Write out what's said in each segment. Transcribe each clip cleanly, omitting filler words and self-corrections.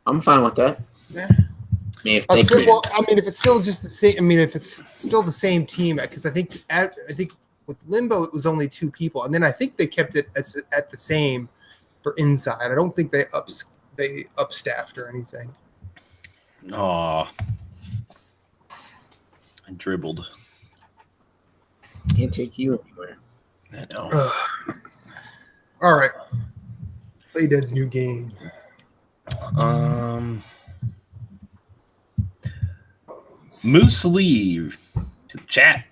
I'm fine with that. Yeah. If it's still just the same. If it's still the same team, because I think with Limbo it was only 2 people, and then I think they kept it at the same for Inside. I don't think they upstaffed or anything. Oh, I dribbled. Can't take you anywhere. I know. All right. Play Dead's new game. Moose Lee to the chat.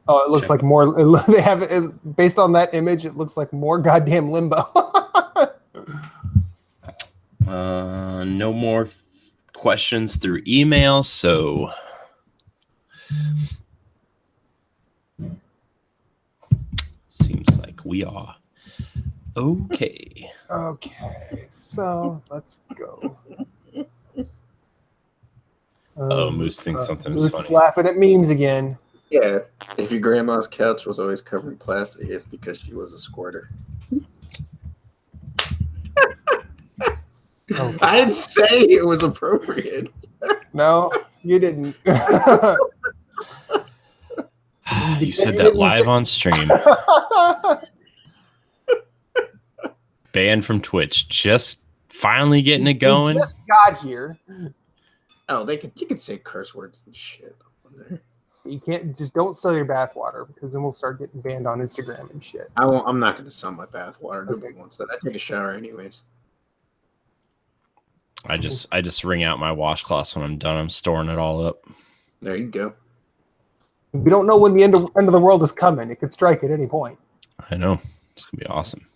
Oh, it looks like more. They have it based on that image. It looks like more goddamn Limbo. No more questions through email, so seems like we are okay. Okay, so let's go. Moose thinks something is Moose funny. is laughing at memes again. Yeah, if your grandma's couch was always covered in plastic, it's because she was a squirter. Okay. I didn't say it was appropriate. No, you didn't. You said that live on stream. Banned from Twitch. Just finally getting it going. We just got here. Oh, you could say curse words and shit on there. You can't don't sell your bathwater because then we'll start getting banned on Instagram and shit. I'm not going to sell my bathwater. Nobody wants that. I take a shower anyways. I just wring out my washcloths when I'm done. I'm storing it all up. There you go. We don't know when the end of the world is coming. It could strike at any point. I know. It's gonna be awesome.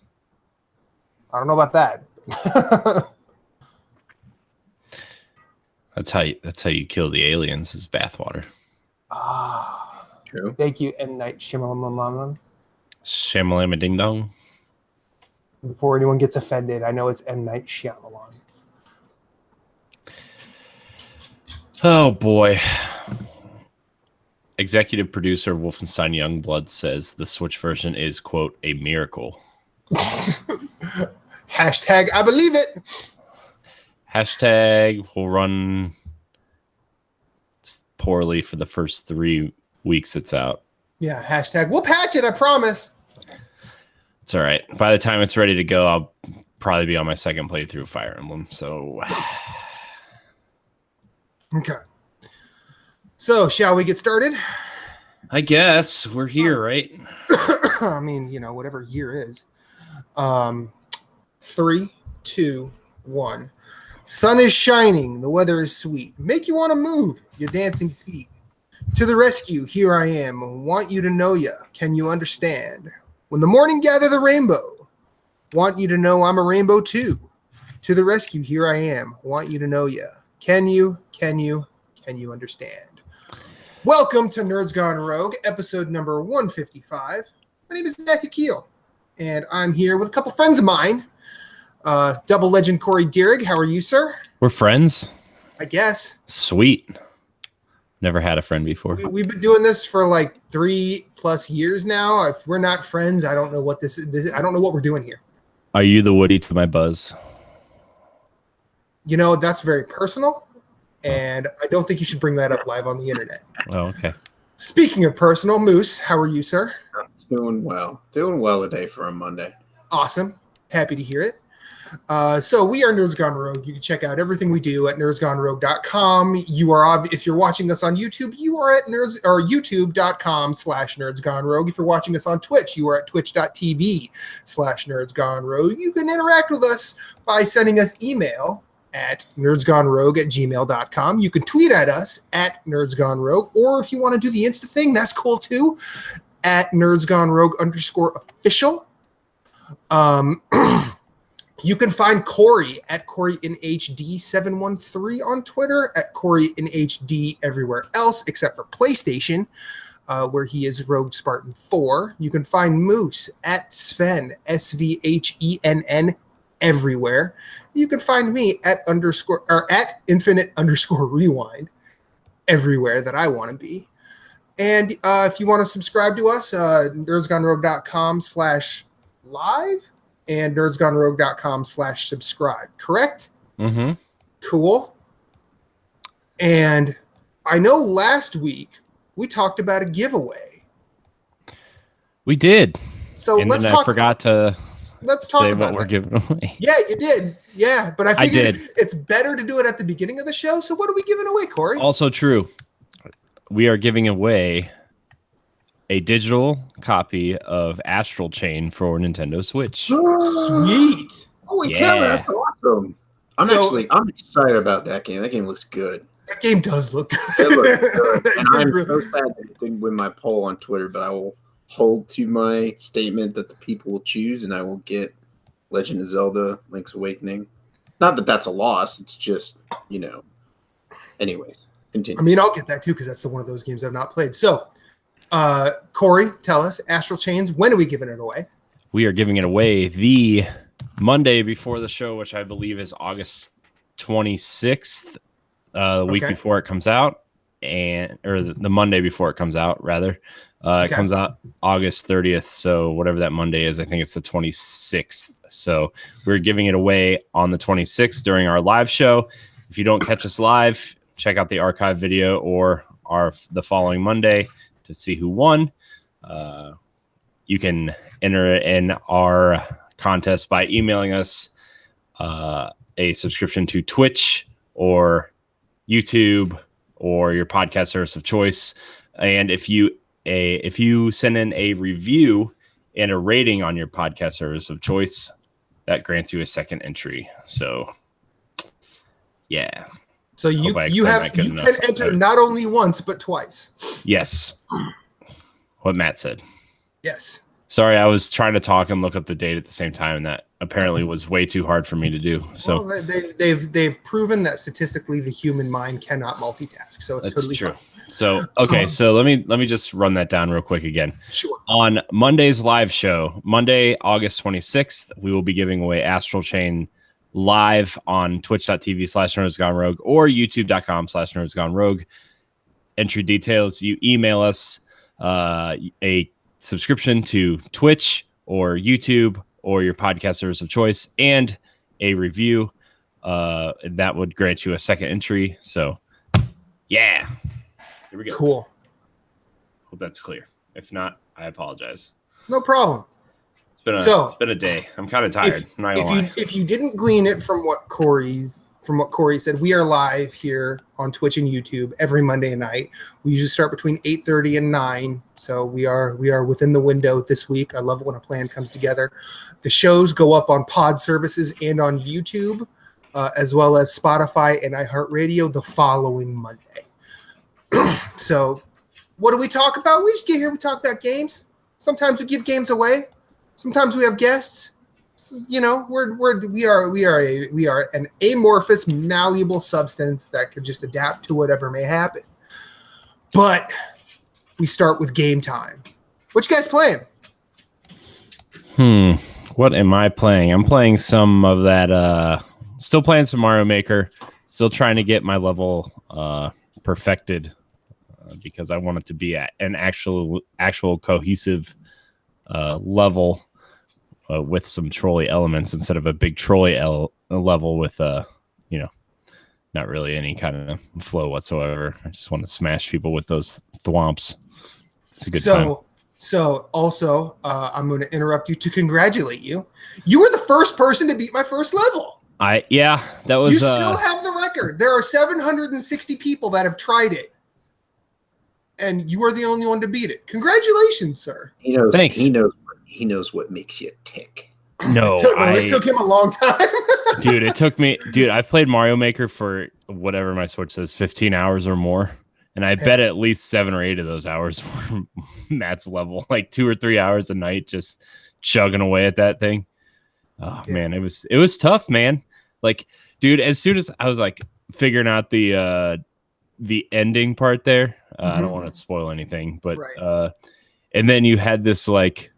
I don't know about that. That's how you kill the aliens is bathwater. True. Thank you, M. Night Shyamalan. Shamalama ding dong. Before anyone gets offended, I know it's M. Night Shyamalan. Oh boy. Executive producer of Wolfenstein Youngblood says the Switch version is, quote, a miracle. Hashtag I believe it. Hashtag will run poorly for the first 3 weeks it's out. Yeah, hashtag we'll patch it, I promise. It's all right. By the time it's ready to go, I'll probably be on my second playthrough of Fire Emblem. So, okay. So, shall we get started? I guess we're here, right? I mean, whatever year is. 3, 2, 1. Sun is shining. The weather is sweet. Make you want to move your dancing feet. To the rescue, here I am. Want you to know ya. Can you understand? When the morning gather the rainbow. Want you to know I'm a rainbow too. To the rescue, here I am. Want you to know ya. Can you understand? Welcome to Nerds Gone Rogue, episode number 155. My name is Matthew Keel, and I'm here with a couple friends of mine. Double Legend Corey Dierig, how are you, sir? We're friends. I guess. Sweet. Never had a friend before. We've been doing this for like 3+ years now. If we're not friends, I don't know what this is. I don't know what we're doing here. Are you the Woody to my Buzz? That's very personal, and I don't think you should bring that up live on the internet. Oh, okay. Speaking of personal, Moose, how are you, sir? Doing well. Doing well today for a Monday. Awesome. Happy to hear it. So we are Nerds Gone Rogue. You can check out everything we do at nerdsgonerogue.com. If you're watching us on YouTube, you are at youtube.com/nerdsgonerogue. If you're watching us on Twitch, you are at twitch.tv/nerdsgonerogue. You can interact with us by sending us email at nerdsgonerogue@gmail.com. You can tweet at us at nerdsgonerogue, or if you want to do the Insta thing, that's cool too, at nerdsgonerogue_official. You can find Corey at CoreyInHD713 on Twitter, at CoreyInHD everywhere else except for PlayStation, where he is Rogue Spartan 4. You can find Moose at Sven, SVHENN, everywhere. You can find me at @infinite_rewind everywhere that I want to be. And if you want to subscribe to us, nerdsgonerogue.com/live. and nerdsgonerogue.com/subscribe. Correct? Mm-hmm. Cool. And I know last week we talked about a giveaway. We did. So and let's then talk. I forgot to Let's talk say about what we're giving away. Yeah, you did. Yeah, but I figured did. it's better to do it at the beginning of the show. So what are we giving away, Corey? Also true. We are giving away a digital copy of Astral Chain for Nintendo Switch. Sweet. Holy Yeah. cow, that's awesome. I'm So- excited about that game. That game looks good. That game does look good. It looks good. And I'm Really- so sad that it didn't win my poll on Twitter, but I will hold to my statement that the people will choose, and I will get Legend of Zelda Link's Awakening. Not that that's a loss. It's just, anyways, continue. I mean, I'll get that too because that's one of those games I've not played. So, Corey, tell us, Astral Chains, when are we giving it away? We are giving it away the Monday before the show, which I believe is August 26th, the week before it comes out, or the Monday before it comes out, rather. It comes out August 30th, so whatever that Monday is, I think it's the 26th. So we're giving it away on the 26th during our live show. If you don't catch us live, check out the archive video or the following Monday to see who won. You can enter in our contest by emailing us a subscription to Twitch or YouTube or your podcast service of choice. And if you send in a review and a rating on your podcast service of choice, that grants you a second entry. So, yeah. So you can enter not only once but twice. Yes. What Matt said. Yes. Sorry, I was trying to talk and look up the date at the same time, and that apparently was way too hard for me to do. So well, they've proven that statistically the human mind cannot multitask. So it's totally true. fine. So okay, so let me just run that down real quick again. Sure. On Monday's live show, Monday, August 26th, we will be giving away Astral Chain live on twitch.tv/nerdsgonerogue or youtube.com/nerdsgonerogue. Entry details, you email us a subscription to Twitch or YouTube or your podcast service of choice and a review. That would grant you a second entry. So yeah. Here we go. Cool. Hope that's clear. If not, I apologize. No problem. It's been a day. I'm kind of tired. If you didn't glean it from what Corey said, we are live here on Twitch and YouTube every Monday night. We usually start between 8:30 and 9. So we are within the window this week. I love it when a plan comes together. The shows go up on pod services and on YouTube, as well as Spotify and iHeartRadio the following Monday. So what do we talk about? We just get here, we talk about games. Sometimes we give games away. Sometimes we have guests. So, we are an amorphous, malleable substance that could just adapt to whatever may happen. But we start with game time. What you guys playing? What am I playing? I'm playing some of that. Still playing some Mario Maker. Still trying to get my level perfected because I want it to be at an actual cohesive level with some trolley elements instead of a big trolley level with not really any kind of flow whatsoever. I just want to smash people with those thwomps. It's a good time. So also, I'm going to interrupt you to congratulate you. You were the first person to beat my first level. That was. You still have the record. There are 760 people that have tried it, and you are the only one to beat it. Congratulations, sir. Thanks. He knows what makes you tick. No, it took him a long time. Dude, it took me. Dude, I played Mario Maker for whatever my Switch says, 15 hours or more. And I bet at least 7 or 8 of those hours were Matt's level, like 2 or 3 hours a night, just chugging away at that thing. Oh man, it was tough, man. Like, dude, as soon as I was like figuring out the ending part there, I don't want to spoil anything, but and then you had this like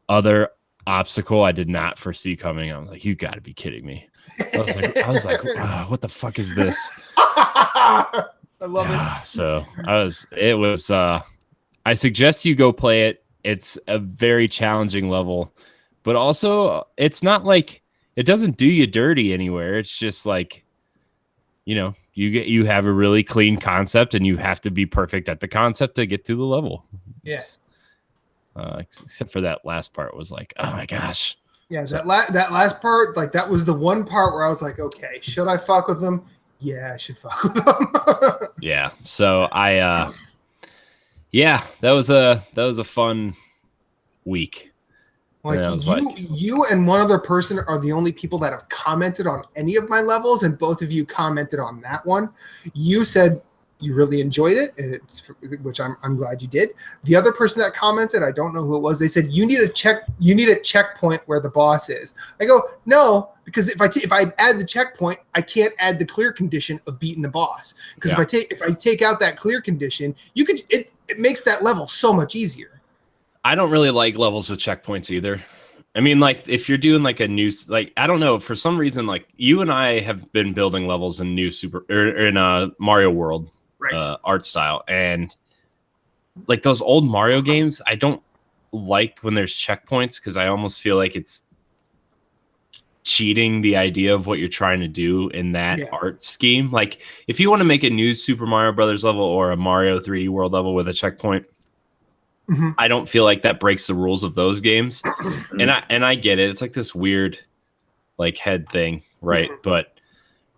other obstacle I did not foresee coming. I was like, you got to be kidding me. I was like, wow, what the fuck is this? I love it. So I suggest you go play it. It's a very challenging level, but also it's not like it doesn't do you dirty anywhere. It's just like, you have a really clean concept and you have to be perfect at the concept to get through the level. Yes. Except for that last part was like, oh my gosh. Yeah, that last part, like that was the one part where I was like, okay, should I fuck with them? Yeah, I should fuck with them. Yeah. So that was a fun week. Like you and one other person are the only people that have commented on any of my levels, and both of you commented on that one. You said you really enjoyed it, which I'm glad you did. The other person that commented, I don't know who it was. They said you need a checkpoint where the boss is. I go, no, because if I add the checkpoint, I can't add the clear condition of beating the boss. Because if I take out that clear condition, it makes that level so much easier. I don't really like levels with checkpoints either. I mean, like if you're doing like a new, like, I don't know, for some reason, like you and I have been building levels in Mario World, right, art style. And like those old Mario games, I don't like when there's checkpoints because I almost feel like it's cheating the idea of what you're trying to do in that art scheme. Like if you want to make a new Super Mario Brothers level or a Mario 3D World level with a checkpoint, I don't feel like that breaks the rules of those games. and I get it. It's like this weird like head thing, right? But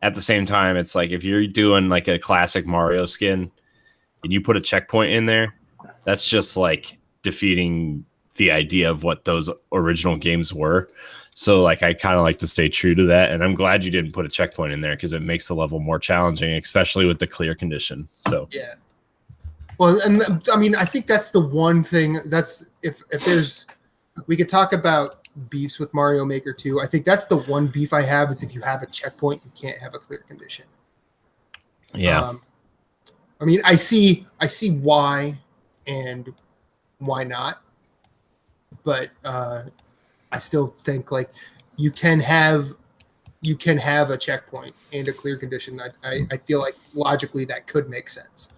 at the same time, it's like if you're doing like a classic Mario skin and you put a checkpoint in there, that's just like defeating the idea of what those original games were. So like I kind of like to stay true to that. And I'm glad you didn't put a checkpoint in there because it makes the level more challenging, especially with the clear condition. So yeah. Well, and I mean, I think that's the one thing that's if there's, we could talk about beefs with Mario Maker 2. I think that's the one beef I have is if you have a checkpoint, you can't have a clear condition. Yeah. I mean, I see why and why not, but I still think like you can have a checkpoint and a clear condition. I feel like logically that could make sense.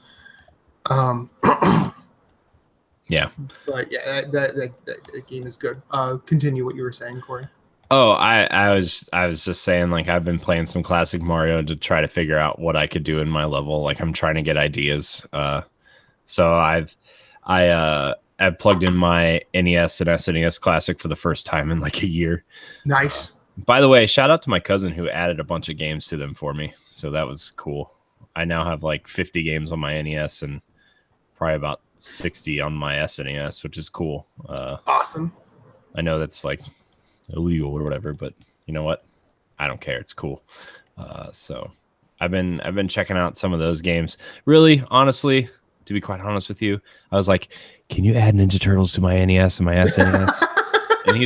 Yeah, but yeah, that game is good. Continue what you were saying, Corey. Oh, I was just saying like I've been playing some classic Mario to try to figure out what I could do in my level. Like I'm trying to get ideas. So I've plugged in my NES and SNES Classic for the first time in like a year. Nice. By the way, shout out to my cousin who added a bunch of games to them for me. So that was cool. I now have like 50 games on my NES and probably about 60 on my SNES, which is cool. Awesome. I know that's like illegal or whatever, but you know what? I don't care. It's cool. So I've been checking out some of those games. Really, honestly, to be quite honest with you, I was like, can you add Ninja Turtles to my NES and my SNES? And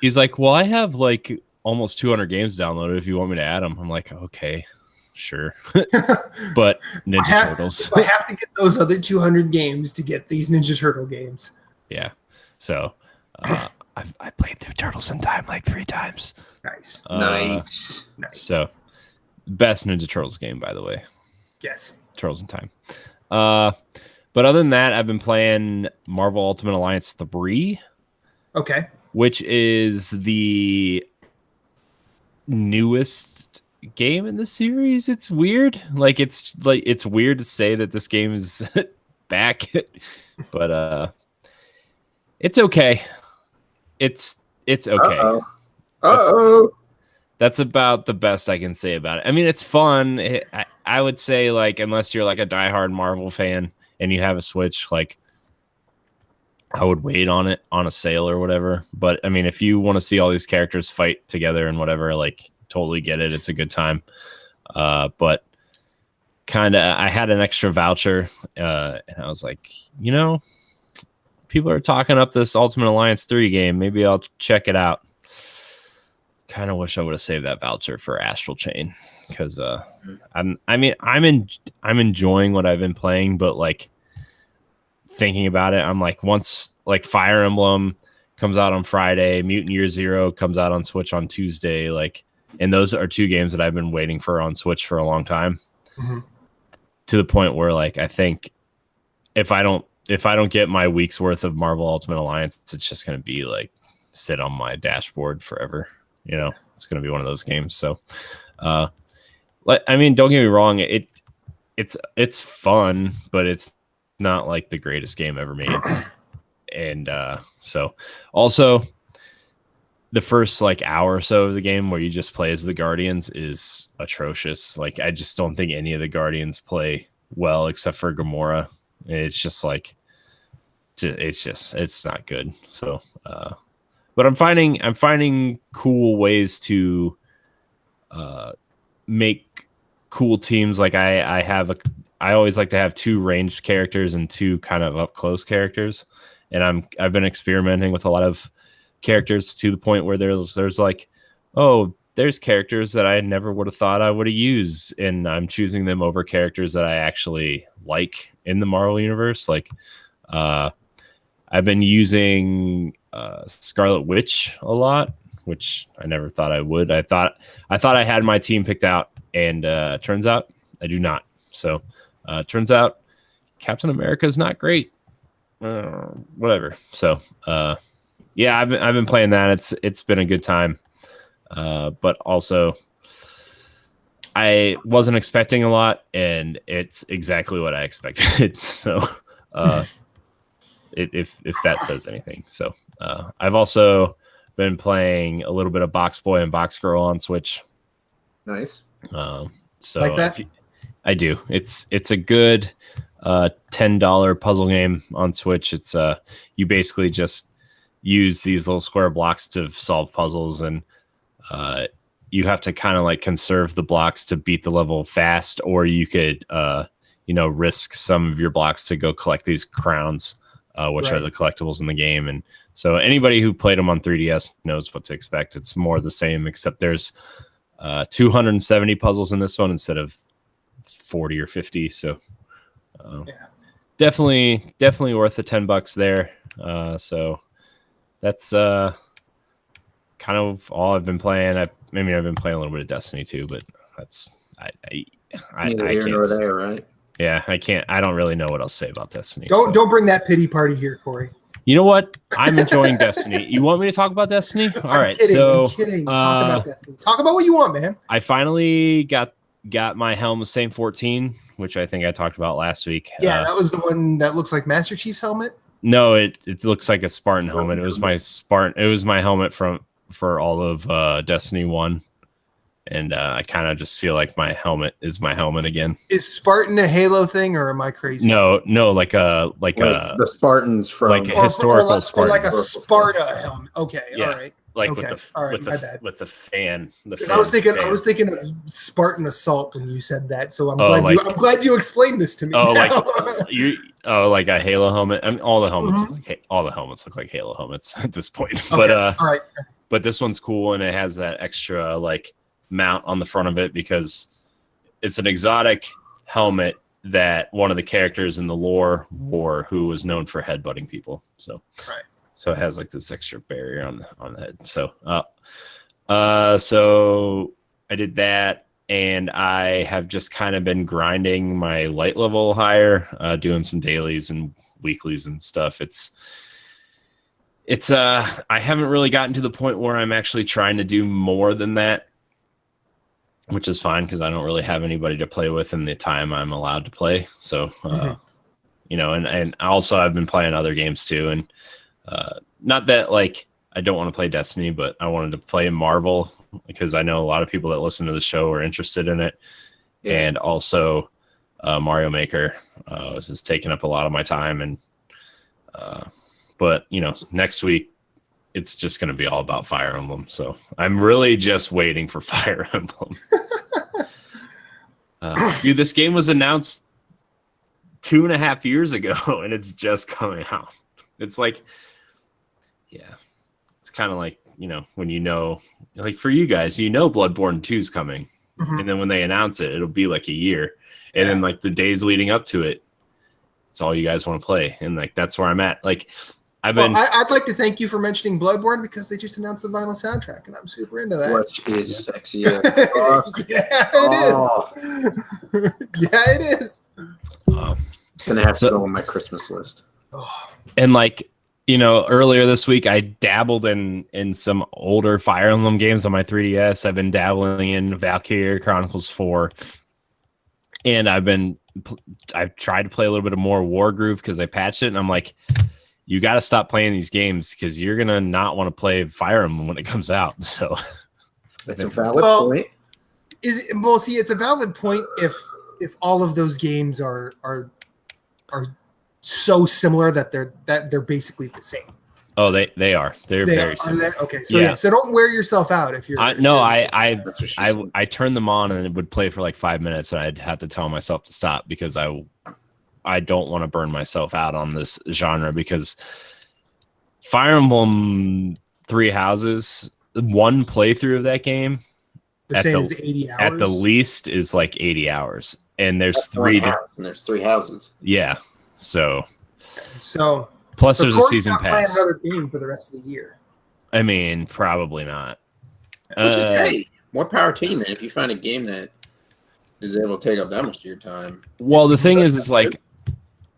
he's like, well, I have like almost 200 games downloaded if you want me to add them. I'm like, okay. Sure. But Turtles. I have to get those other 200 games to get these Ninja Turtle games. Yeah. So I played through Turtles in Time like 3 times. Nice. Nice. So best Ninja Turtles game, by the way. Yes. Turtles in Time. But other than that, I've been playing Marvel Ultimate Alliance 3. Okay. Which is the newest game in the series. It's weird. It's weird to say that this game is back, but it's okay. It's okay. That's about the best I can say about it. I mean, it's fun. I would say like unless you're like a diehard Marvel fan and you have a Switch, like I would wait on it on a sale or whatever. But I mean, if you want to see all these characters fight together and whatever, like totally get it. It's a good time. But kind of, I had an extra voucher and I was like, people are talking up this Ultimate Alliance 3 game. Maybe I'll check it out. Kind of wish I would have saved that voucher for Astral Chain because I'm enjoying what I've been playing, but like thinking about it, I'm like once like Fire Emblem comes out on Friday, Mutant Year Zero comes out on Switch on Tuesday, like. And those are 2 games that I've been waiting for on Switch for a long time. Mm-hmm. To the point where, like, I think if I don't get my week's worth of Marvel Ultimate Alliance, it's just going to be like sit on my dashboard forever. It's going to be one of those games. So, don't get me wrong. It's fun, but it's not like the greatest game ever made. And so also the first hour or so of the game where you just play as the Guardians is atrocious. I just don't think any of the Guardians play well except for Gamora. It's just it's not good. So, but I'm finding cool ways to make cool teams. I always like to have 2 ranged characters and 2 kind of up close characters. And I've been experimenting with a lot of characters to the point where there's there's characters that I never would have thought I would have used, and I'm choosing them over characters that I actually like in the Marvel universe. I've been using Scarlet Witch a lot, which I never thought I would. I thought I had my team picked out, and turns out I do not. So turns out Captain America is not great. Whatever. So yeah, I've been playing that. It's been a good time. But also I wasn't expecting a lot, and it's exactly what I expected. So if that says anything. So I've also been playing a little bit of Box Boy and Box Girl on Switch. Nice. So like that? I do. It's a good $10 puzzle game on Switch. It's you basically just use these little square blocks to solve puzzles, and you have to kind of conserve the blocks to beat the level fast, or you could risk some of your blocks to go collect these crowns, which are the collectibles in the game. And so anybody who played them on 3DS knows what to expect. It's more the same, except there's 270 puzzles in this one instead of 40 or 50. So definitely worth the $10 there. So that's kind of all I've been playing. I've been playing a little bit of Destiny too, but that's I can't there, right? Yeah, I can't. I don't really know what else to say about Destiny. Don't bring that pity party here, Corey. You know what? I'm enjoying Destiny. You want me to talk about Destiny? All right. I'm kidding. Talk about Destiny. Talk about what you want, man. I finally got my Helm of Saint 14, which I think I talked about last week. Yeah, that was the one that looks like Master Chief's helmet. No, it looks like a Spartan helmet. It was my Spartan. It was my helmet for all of Destiny 1. And I kind of just feel like my helmet is my helmet again. Is Spartan a Halo thing, or am I crazy? No, like the Spartans from like a historical Spartan, or like a Sparta helmet. Okay, yeah. all right. Like okay. with the fan. I was thinking of Spartan Assault when you said that. So I'm glad you explained this to me. Oh, like a Halo helmet. I mean, all the helmets look like Halo helmets at this point. Okay. But all right. But this one's cool, and it has that extra mount on the front of it because it's an exotic helmet that one of the characters in the lore wore, who was known for headbutting people. So So it has this extra barrier on the head. So so I did that, and I have just kind of been grinding my light level higher, doing some dailies and weeklies and stuff. It's I haven't really gotten to the point where I'm actually trying to do more than that, which is fine because I don't really have anybody to play with in the time I'm allowed to play. So and also I've been playing other games too, and not that I don't want to play Destiny, but I wanted to play Marvel because I know a lot of people that listen to the show are interested in it. Yeah. And also Mario Maker is taking up a lot of my time. And but next week it's just going to be all about Fire Emblem. So I'm really just waiting for Fire Emblem. Dude, this game was announced 2.5 years ago and it's just coming out. It's it's kind of when for you guys, Bloodborne 2 is coming. Mm-hmm. And then when they announce it, it'll be a year. And then the days leading up to it, it's all you guys want to play. And that's where I'm at. I'd like to thank you for mentioning Bloodborne because they just announced the vinyl soundtrack and I'm super into that. Which is sexy. Yeah, it is. Yeah, it is. It's going to have to go on my Christmas list. And earlier this week I dabbled in some older Fire Emblem games on my 3DS. I've been dabbling in Valkyria Chronicles 4, and I've tried to play a little bit of more War Groove because I patched it, and I'm like, you got to stop playing these games because you're gonna not want to play Fire Emblem when it comes out. So that's a valid point. See, it's a valid point if all of those games are so similar that they're basically the same. Oh, they are. They're very similar. Okay, so so don't wear yourself out if you're. I turned them on and it would play for like 5 minutes, and I'd have to tell myself to stop because I don't want to burn myself out on this genre, because Fire Emblem Three Houses, one playthrough of that game They're saying is 80 hours. At the least is like 80 hours, and there's three houses. Yeah, so plus there's a season pass. Another game for the rest of the year. I mean, probably not. Hey, more power to you, man. If you find a game that is able to take up that much of your time. Well, the thing is, it's like,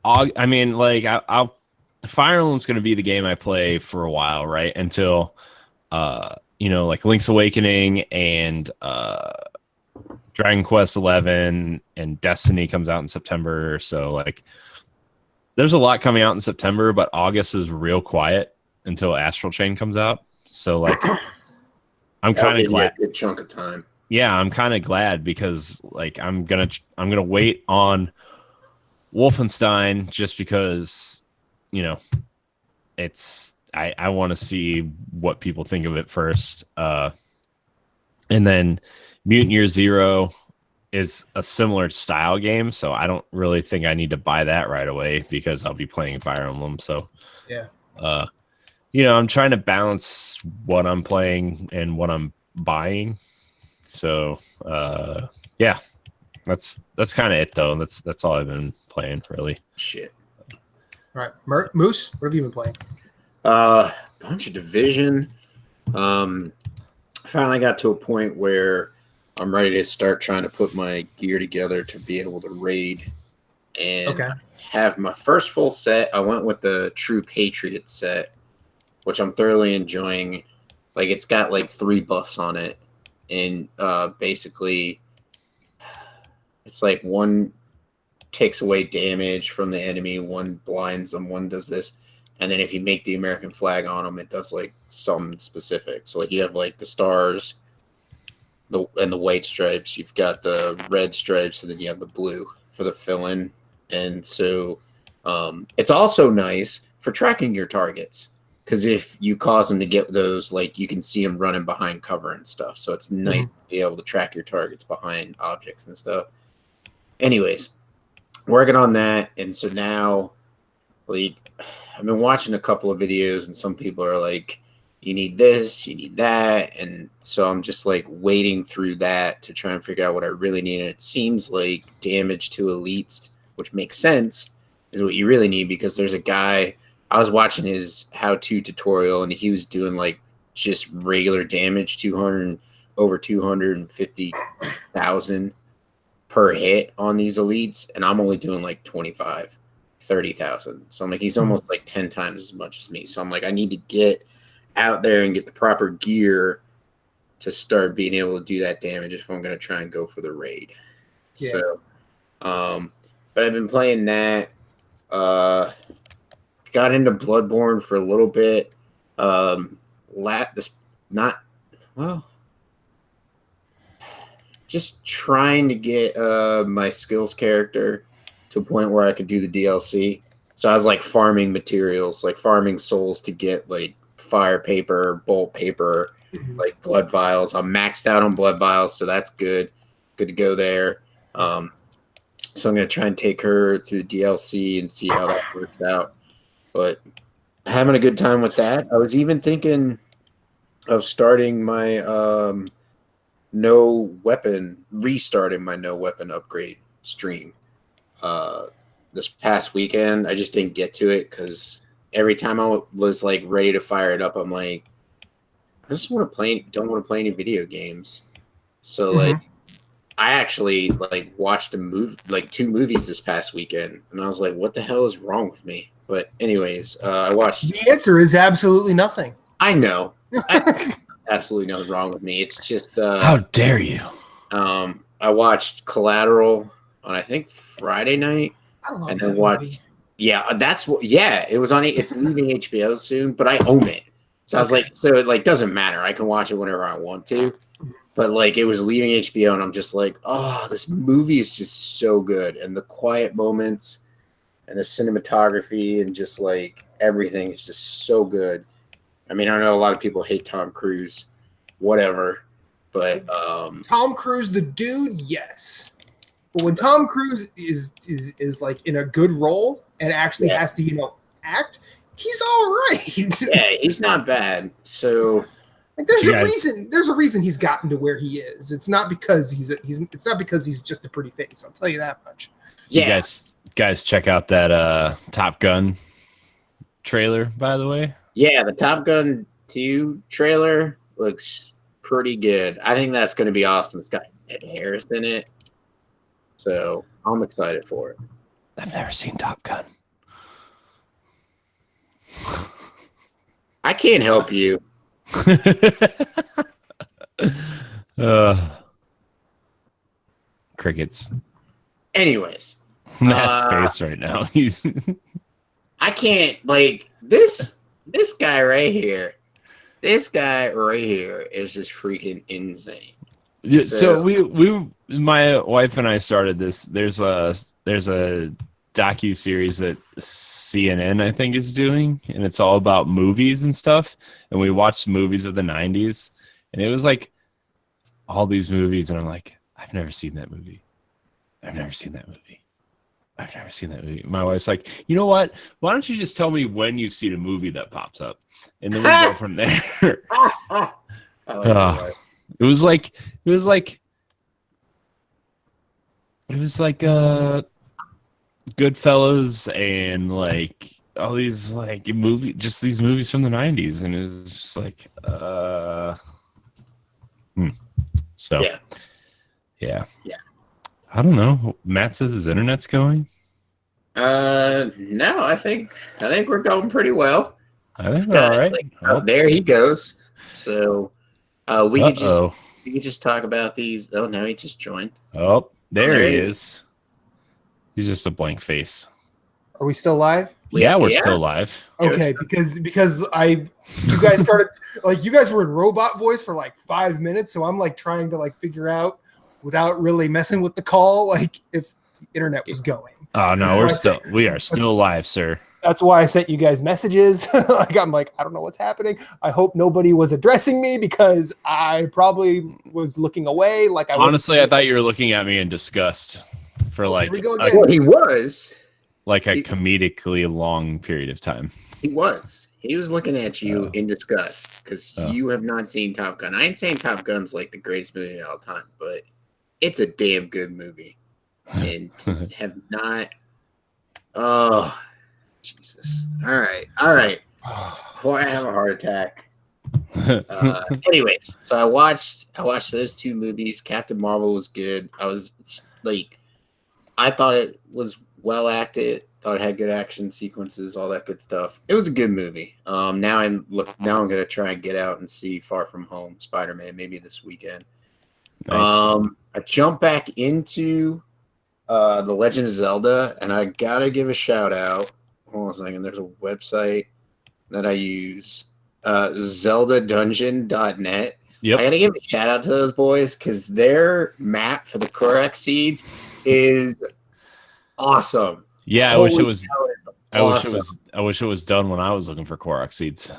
I mean, like Fire Emblem's going to be the game I play for a while, right? Until, like Link's Awakening and Dragon Quest 11 and Destiny comes out in September. So, like, there's a lot coming out in September, but August is real quiet until Astral Chain comes out. So, like, I'm kind of glad. A good chunk of time. Yeah, I'm kind of glad because, like, I'm gonna wait on Wolfenstein just because, it's I want to see what people think of it first, and then Mutant Year Zero is a similar style game, so I don't really think I need to buy that right away because I'll be playing Fire Emblem. So yeah, I'm trying to balance what I'm playing and what I'm buying. So yeah, that's kind of it though. That's all I've been playing really. Shit. All right, Moose, what have you been playing? Bunch of Division. Finally got to a point where I'm ready to start trying to put my gear together to be able to raid and have my first full set. I went with the True Patriot set, which I'm thoroughly enjoying. Like, it's got like 3 buffs on it, and basically it's like 1 takes away damage from the enemy, 1 blinds them, 1 does this. And then if you make the American flag on them, it does like some specific. So like you have like the stars, and the white stripes. You've got the red stripes, and then you have the blue for the fill-in. And so it's also nice for tracking your targets, because if you cause them to get those, like you can see them running behind cover and stuff. So it's nice to be able to track your targets behind objects and stuff. Anyways, working on that, and so now, like, I've been watching a couple of videos, and some people are like, you need this, you need that, and so I'm just like wading through that to try and figure out what I really need. And it seems like damage to elites, which makes sense, is what you really need, because there's a guy, I was watching his how-to tutorial, and he was doing like just regular damage, over 250,000 per hit on these elites, and I'm only doing like 30,000. So I'm like, he's almost like 10 times as much as me. So I'm like, I need to get out there and get the proper gear to start being able to do that damage if I'm going to try and go for the raid. Yeah. So, but I've been playing that. Got into Bloodborne for a little bit. Just trying to get my skills character to a point where I could do the DLC. So I was like farming materials, like farming souls to get like fire paper, bolt paper, like blood vials. I'm maxed out on blood vials, so that's good. Good to go there. So I'm going to try and take her to the DLC and see how that works out. But having a good time with that. I was even thinking of starting my restarting my no weapon upgrade stream. This past weekend, I just didn't get to it because every time I was like ready to fire it up, I'm like, I just don't want to play any video games. So like, I actually like watched like 2 movies this past weekend, and I was like, what the hell is wrong with me? But anyways, I watched. The answer is absolutely nothing. I know. Absolutely nothing wrong with me. It's just how dare you? I watched Collateral on I think Friday night. I love and that then watched. movie. Yeah, that's what. Yeah, it was on. It's leaving HBO soon, but I own it. So I was like, so it like doesn't matter. I can watch it whenever I want to. But like it was leaving HBO, and I'm just like, oh, this movie is just so good, and the quiet moments, and the cinematography, and just like everything is just so good. I mean, I know a lot of people hate Tom Cruise, whatever, but Tom Cruise, the dude, yes. But when Tom Cruise is like in a good role and actually has to act, he's all right. Yeah, he's not bad. So like, there's a reason. There's a reason he's gotten to where he is. It's not because it's not because he's just a pretty face. I'll tell you that much. Yeah, you guys check out that Top Gun trailer, by the way. Yeah, the Top Gun 2 trailer looks pretty good. I think that's going to be awesome. It's got Ed Harris in it. So I'm excited for it. I've never seen Top Gun. I can't help you. Crickets. Anyways. Matt's face right now. He's I can't like this guy right here. This guy right here is just freaking insane. Yeah, so we my wife and I started this. There's a docu series that CNN I think is doing, and it's all about movies and stuff. And we watched movies of the 90s, and it was like all these movies, and I'm like, I've never seen that movie. I've never seen that movie. I've never seen that movie. My wife's like, you know what? Why don't you just tell me when you've seen a movie that pops up, and then we go from there. It was like Goodfellas and like all these like these movies from the 90s, and it was just like so yeah. I don't know. Matt says his internet's going. No, I think we're going pretty well. I think we're all right. There he goes. So we could just talk about these. Oh no, he just joined. Oh, there he is. He's just a blank face. Are we still live? Yeah, we're still live. Okay, because you guys started like you guys were in robot voice for like 5 minutes, so I'm like trying to like figure out without really messing with the call, like if the internet was going. Oh no, we are still live, sir. That's why I sent you guys messages. I'm like, I don't know what's happening. I hope nobody was addressing me because I probably was looking away. Like honestly, I thought you were looking at me in disgust for like he was like a comedically long period of time. He was looking at you in disgust because you have not seen Top Gun. I ain't saying Top Gun's like the greatest movie of all time, but it's a damn good movie. And have not. Oh, Jesus! All right. Before I have a heart attack. Anyways, so I watched those two movies. Captain Marvel was good. I was like, I thought it was well acted. Thought it had good action sequences, all that good stuff. It was a good movie. Now I'm gonna try and get out and see Far From Home, Spider-Man, maybe this weekend. Nice. I jumped back into The Legend of Zelda, and I gotta give a shout out. Hold on a second. There's a website that I use, zeldadungeon.net. Yep. I gotta give a shout out to those boys because their map for the Korok seeds is awesome. Yeah, I wish it was it was done when I was looking for Korok seeds.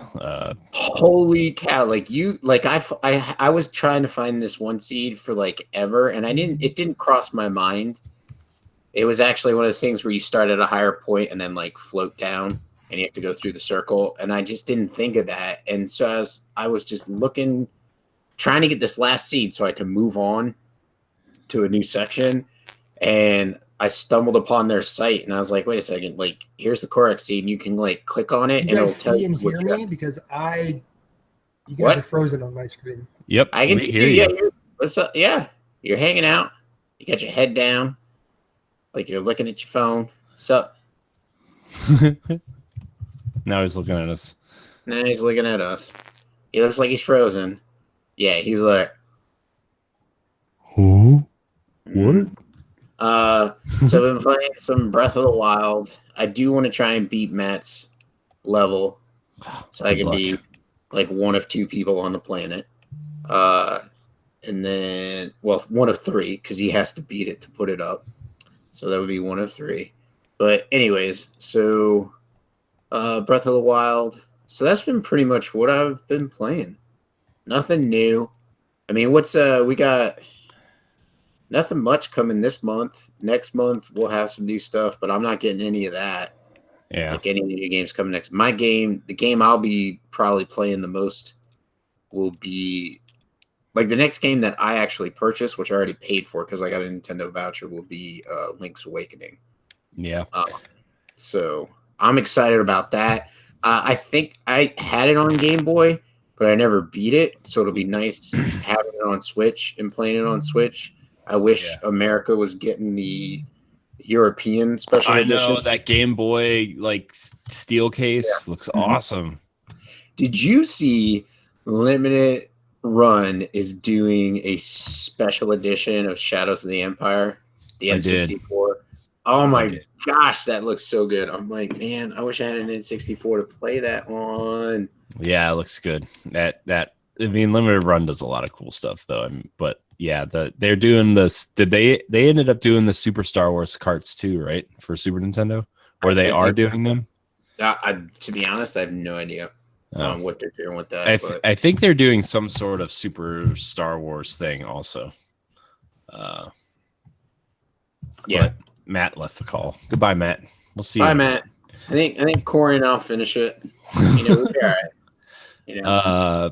Holy cow! I was trying to find this one seed for like ever, and it didn't cross my mind. It was actually one of those things where you start at a higher point and then like float down, and you have to go through the circle. And I just didn't think of that, and so I was just looking, trying to get this last seed so I can move on to a new section, and I stumbled upon their site, and I was like, wait a second, like here's the Korok seed, and you can like click on it, and it'll tell you. You guys see and hear me because you guys are frozen on my screen. Yep, I can hear you. What's up? Yeah, you're hanging out. You got your head down, like you're looking at your phone. What's up? Now he's looking at us. Now he's looking at us. He looks like he's frozen. Yeah, he's like, who? What? So I've been playing some Breath of the Wild. I do want to try and beat Matt's level, so I can be like one of 2 people on the planet. And then, well, one of 3 because he has to beat it to put it up. So that would be one of 3. But anyways, so Breath of the Wild. So that's been pretty much what I've been playing. Nothing new. I mean, we got nothing much coming this month. Next month we'll have some new stuff, but I'm not getting any of that. Yeah. Like any new games coming next. The game I'll be probably playing the most will be like the next game that I actually purchased, which I already paid for because I got a Nintendo voucher, will be Link's Awakening. Yeah. So I'm excited about that. I think I had it on Game Boy, but I never beat it. So it'll be nice having it on Switch and playing it on Switch. I wish America was getting the European special edition. I know that Game Boy like steel case looks awesome. Did you see Limited Run is doing a special edition of Shadows of the Empire, the N64? Oh my gosh, that looks so good. I'm like, man, I wish I had an N64 to play that on. Yeah, it looks good. I mean, Limited Run does a lot of cool stuff though. But yeah, they're doing this. They ended up doing the Super Star Wars carts too, right? For Super Nintendo, or they are doing them. To be honest, I have no idea what they're doing with that. I think they're doing some sort of Super Star Wars thing also. Yeah. Matt left the call. Goodbye, Matt. We'll see you. Bye, Matt. I think Corey and I'll finish it. We'll be all right.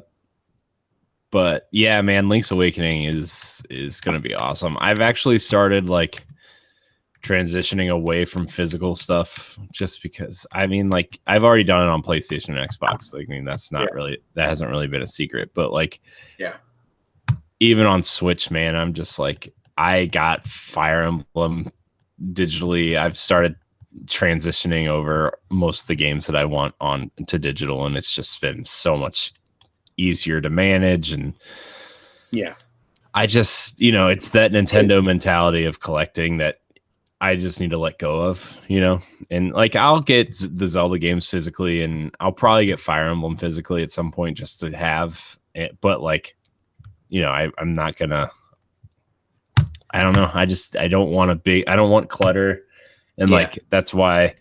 But yeah, man, Link's Awakening is going to be awesome. I've actually started like transitioning away from physical stuff just because I mean, like I've already done it on PlayStation and Xbox. Like, I mean, that hasn't really been a secret, but like, even on Switch, man, I'm just like, I got Fire Emblem digitally. I've started transitioning over most of the games that I want on to digital, and it's just been so much easier to manage. And I just, it's that Nintendo mentality of collecting that I just need to let go of, and like I'll get the Zelda games physically, and I'll probably get Fire Emblem physically at some point just to have it, but like, I'm not gonna, I don't know. I don't want clutter. And like, that's why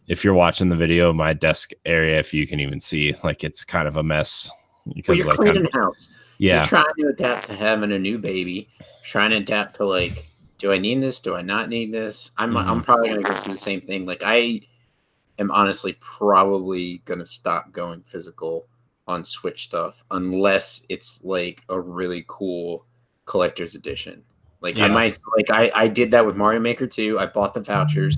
if you're watching the video, my desk area, if you can even see, like, it's kind of a mess. Because you're cleaning the house. Yeah. You're trying to adapt to having a new baby, trying to adapt to like, do I need this? Do I not need this? I'm probably going to go through the same thing. Like I am honestly probably going to stop going physical on Switch stuff unless it's like a really cool collector's edition. Like I might, like I did that with Mario Maker 2. I bought the vouchers.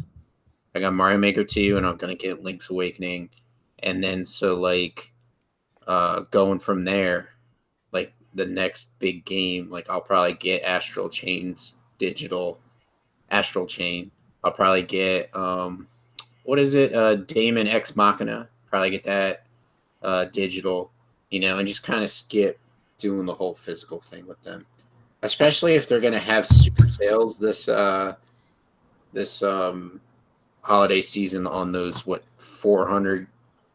I got Mario Maker 2 and I'm going to get Link's Awakening. And then so like going from there, like the next big game, like I'll probably get Astral Chain. I'll probably get what is it? Damon Ex Machina. Probably get that digital, and just kind of skip doing the whole physical thing with them. Especially if they're gonna have super sales this holiday season on those 400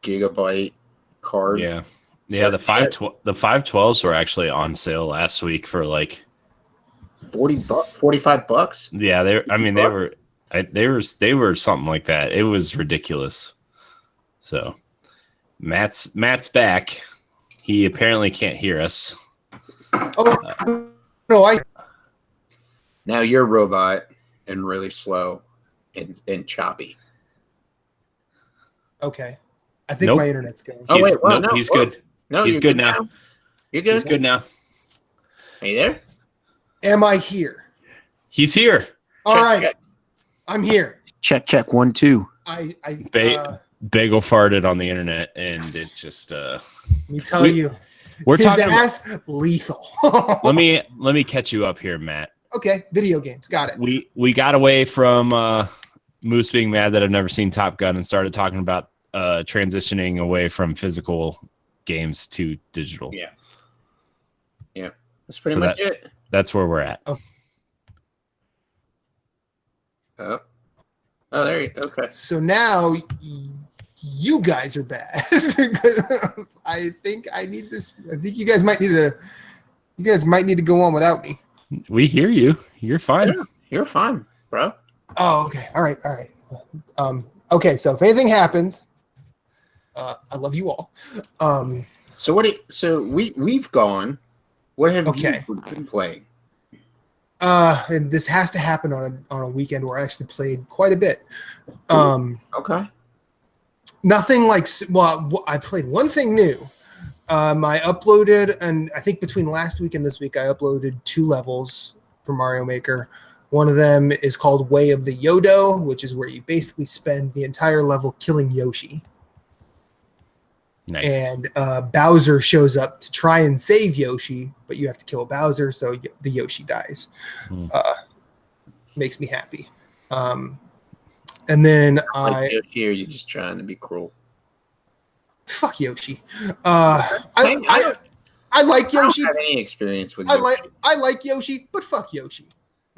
gigabyte cards. Yeah. Yeah, the 512s were actually on sale last week for like $45. Yeah, they were something like that. It was ridiculous. So Matt's back. He apparently can't hear us. Oh no, now you're a robot and really slow and choppy. Okay. I think my internet's going. Oh wait, well, nope, he's good. No, he's good now. You're good. He's good now. Are you there? Am I here? He's here. All right. Check. I'm here. Check 1 2. Bagel farted on the internet, and it just. Let me tell you, we're his talking ass lethal. let me catch you up here, Matt. Okay, video games, got it. We got away from Moose being mad that I've never seen Top Gun and started talking about transitioning away from physical games to digital. Yeah, that's pretty much it. That's where we're at. Oh, there you go. Okay. So now you guys are bad. I think I need this. I think you guys might need to. You guys might need to go on without me. We hear you. You're fine. Yeah, you're fine, bro. Oh, okay. All right. Okay. So if anything happens, I love you all. So we've gone. What have you been playing? And this has to happen on a weekend where I actually played quite a bit. Okay. Nothing like, well, I played one thing new. I uploaded, and I think between last week and this week, I uploaded 2 levels for Mario Maker. One of them is called Way of the Yodo, which is where you basically spend the entire level killing Yoshi. Nice. And Bowser shows up to try and save Yoshi, but you have to kill Bowser, so the Yoshi dies. Makes me happy. And then Yoshi, or are you just trying to be cruel? Fuck Yoshi. I like Yoshi. I don't have any experience with Yoshi. I like Yoshi, but fuck Yoshi.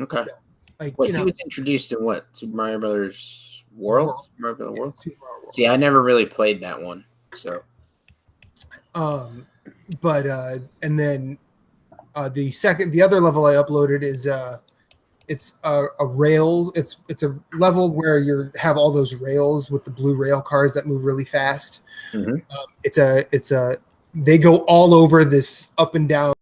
Okay. Still. Like, he was introduced in what? Super Mario Brothers World? Super Mario Brothers World? Super Mario World. See, I never really played that one, so. But and then the other level I uploaded is it's a rails. It's a level where you have all those rails with the blue rail cars that move really fast. Mm-hmm. They go all over this up and down